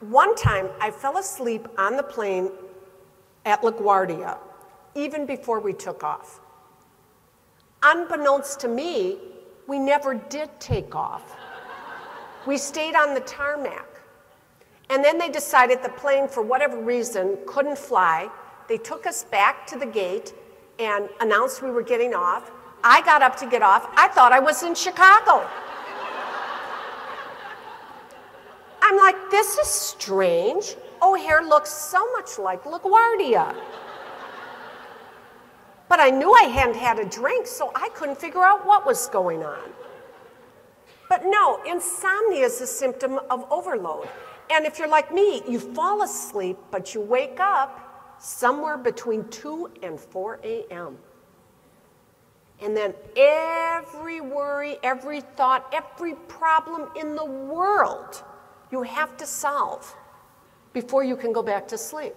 One time, I fell asleep on the plane at LaGuardia, even before we took off. Unbeknownst to me, we never did take off. We stayed on the tarmac. And then they decided the plane, for whatever reason, couldn't fly. They took us back to the gate and announced we were getting off. I got up to get off. I thought I was in Chicago. I'm like, this is strange. O'Hare looks so much like LaGuardia. But I knew I hadn't had a drink, so I couldn't figure out what was going on. But no, insomnia is a symptom of overload. And if you're like me, you fall asleep, but you wake up somewhere between 2 and 4 a.m. And then every worry, every thought, every problem in the world you have to solve before you can go back to sleep.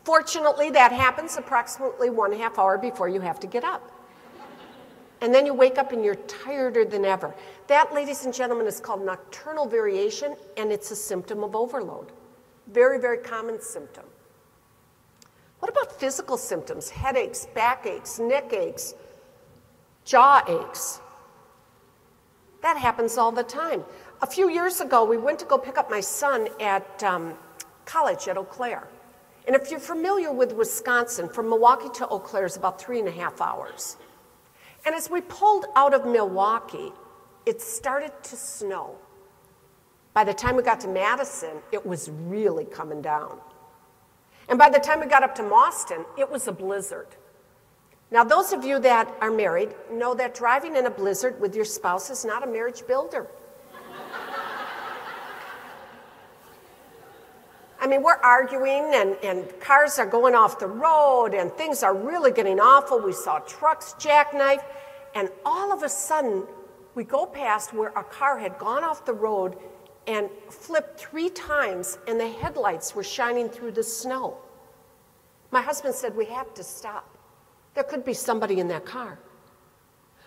Fortunately, that happens approximately 1/2 hour before you have to get up. And then you wake up and you're tireder than ever. That, ladies and gentlemen, is called nocturnal variation, and it's a symptom of overload. Very, very common symptom. What about physical symptoms? Headaches, backaches, neck aches, jaw aches. That happens all the time. A few years ago, we went to go pick up my son at college at Eau Claire. And if you're familiar with Wisconsin, from Milwaukee to Eau Claire is about 3.5 hours. And as we pulled out of Milwaukee, it started to snow. By the time we got to Madison, it was really coming down. And by the time we got up to Mauston, it was a blizzard. Now, those of you that are married know that driving in a blizzard with your spouse is not a marriage builder. I mean, we're arguing and cars are going off the road and things are really getting awful. We saw trucks jackknife, and all of a sudden, we go past where a car had gone off the road and flipped 3 times, and the headlights were shining through the snow. My husband said, we have to stop. There could be somebody in that car.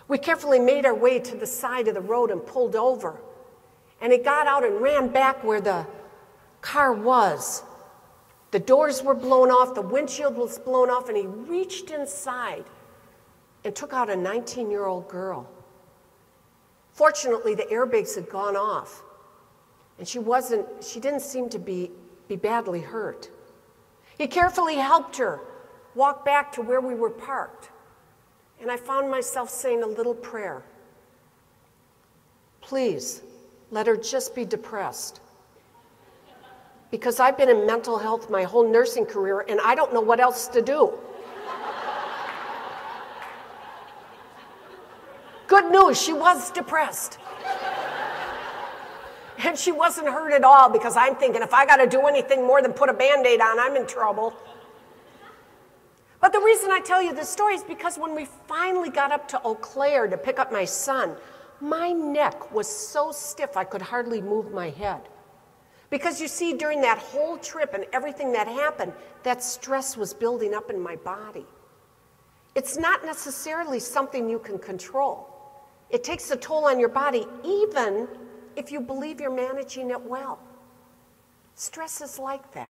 We carefully made our way to the side of the road and pulled over. And he got out and ran back where the car was. The doors were blown off, the windshield was blown off, and he reached inside and took out a 19-year-old girl. Fortunately, the airbags had gone off, and she didn't seem to be badly hurt. He carefully helped her walk back to where we were parked, and I found myself saying a little prayer. Please, let her just be depressed. Because I've been in mental health my whole nursing career, and I don't know what else to do. Good news, she was depressed. And she wasn't hurt at all, because I'm thinking, if I got to do anything more than put a Band-Aid on, I'm in trouble. But the reason I tell you this story is because when we finally got up to Eau Claire to pick up my son, my neck was so stiff I could hardly move my head. Because you see, during that whole trip and everything that happened, that stress was building up in my body. It's not necessarily something you can control. It takes a toll on your body, even if you believe you're managing it well. Stress is like that.